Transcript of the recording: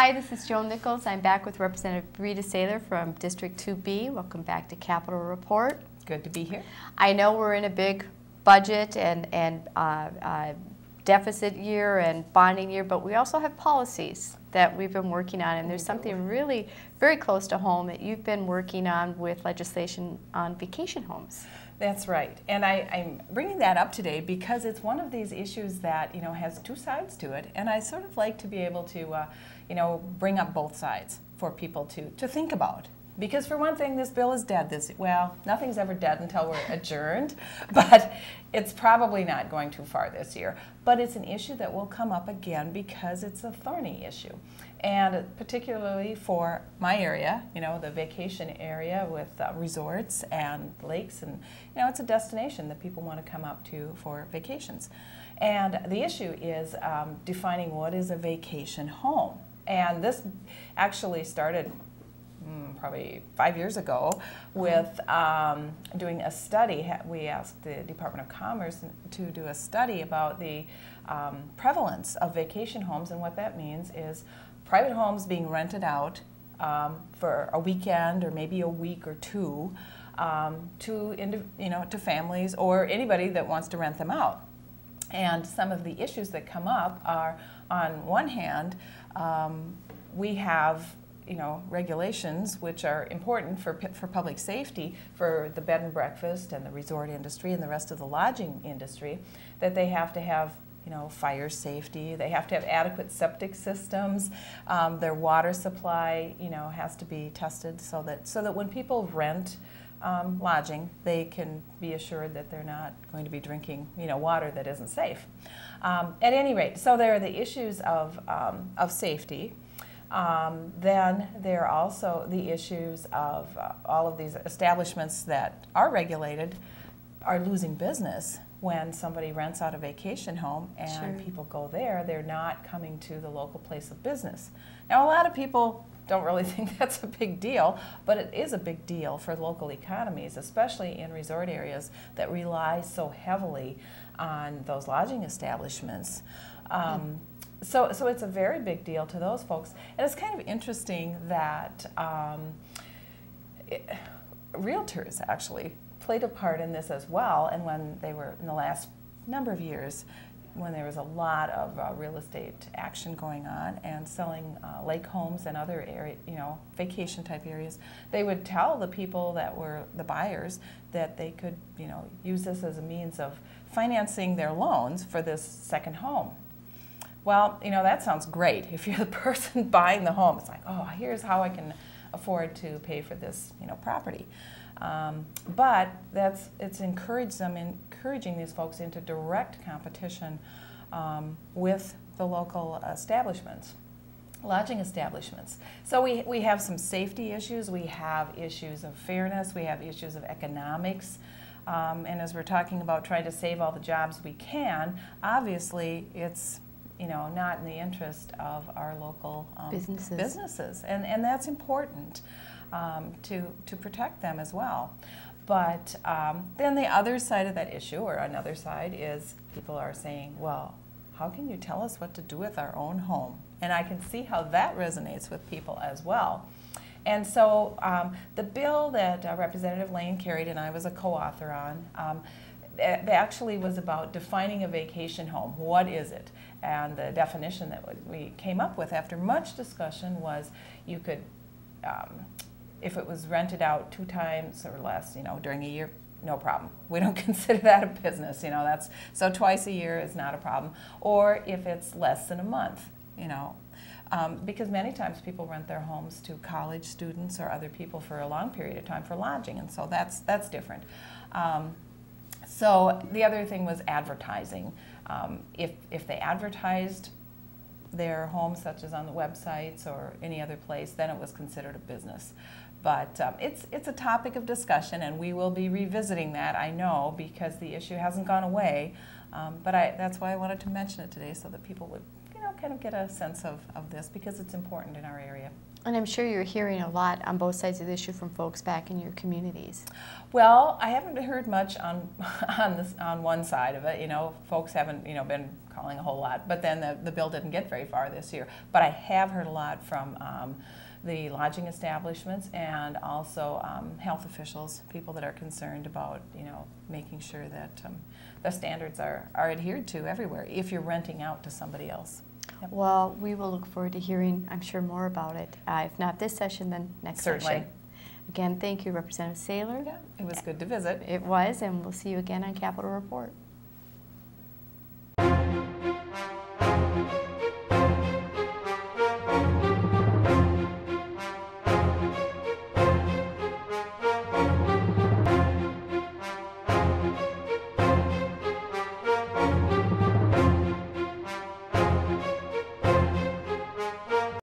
Hi, this is Joan Nichols. I'm back with Representative Rita Saylor from District 2B. Welcome back to Capitol Report. Good to be here. I know we're in a big budget and deficit year and bonding year, but we also have policies that we've been working on, and there's something really very close to home that you've been working on with legislation on vacation homes. That's right, and I'm bringing that up today because it's one of these issues that has two sides to it, and I sort of like to be able to bring up both sides for people to think about. Because for one thing, this bill is dead. Well, nothing's ever dead until we're adjourned, but it's probably not going too far this year. But it's an issue that will come up again because it's a thorny issue. And particularly for my area, the vacation area with resorts and lakes, and it's a destination that people want to come up to for vacations. And the issue is defining what is a vacation home. And this actually started probably 5 years ago with doing a study. We asked the Department of Commerce to do a study about the prevalence of vacation homes, and what that means is private homes being rented out for a weekend or maybe a week or two to families or anybody that wants to rent them out. And some of the issues that come up are, on one hand, we have regulations which are important for public safety for the bed and breakfast and the resort industry and the rest of the lodging industry, that they have to have fire safety, they have to have adequate septic systems, their water supply has to be tested so that when people rent lodging, they can be assured that they're not going to be drinking water that isn't safe. At any rate, so there are the issues of safety. Then there are also the issues of all of these establishments that are regulated are losing business when somebody rents out a vacation home and Sure. people go there. They're not coming to the local place of business. Now, a lot of people don't really think that's a big deal, but it is a big deal for local economies, especially in resort areas that rely so heavily on those lodging establishments. So it's a very big deal to those folks. And it's kind of interesting that Realtors actually played a part in this as well. And when they were, in the last number of years, when there was a lot of real estate action going on and selling lake homes and other area, vacation type areas, they would tell the people that were the buyers that they could, use this as a means of financing their loans for this second home. Well, that sounds great. If you're the person buying the home, it's like, oh, here's how I can afford to pay for this, property. But it's encouraging these folks into direct competition with the local establishments, lodging establishments. So we have some safety issues. We have issues of fairness. We have issues of economics. And as we're talking about trying to save all the jobs we can, obviously it's not in the interest of our local businesses. And that's important to protect them as well. But then the other side of that issue, or another side, is people are saying, well, how can you tell us what to do with our own home? And I can see how that resonates with people as well. And so the bill that Representative Lane carried and I was a co-author on, it actually was about defining a vacation home. What is it? And the definition that we came up with after much discussion was you could, if it was rented out 2 times or less, during a year, no problem. We don't consider that a business, so twice a year is not a problem. Or if it's less than a month, because many times people rent their homes to college students or other people for a long period of time for lodging, and so that's different. So the other thing was advertising. If they advertised their homes, such as on the websites or any other place, then it was considered a business. But it's a topic of discussion, and we will be revisiting that, I know, because the issue hasn't gone away. But that's why I wanted to mention it today, so that people would kind of get a sense of this, because it's important in our area. And I'm sure you're hearing a lot on both sides of the issue from folks back in your communities. Well, I haven't heard much on one side of it. Folks haven't been calling a whole lot. But then the bill didn't get very far this year. But I have heard a lot from the lodging establishments and also health officials, people that are concerned about, making sure that the standards are adhered to everywhere if you're renting out to somebody else. Yep. Well, we will look forward to hearing, I'm sure, more about it. If not this session, then next Certainly. session. Again, thank you, Representative Saylor. Yeah, it was good to visit. It was, and we'll see you again on Capitol Report.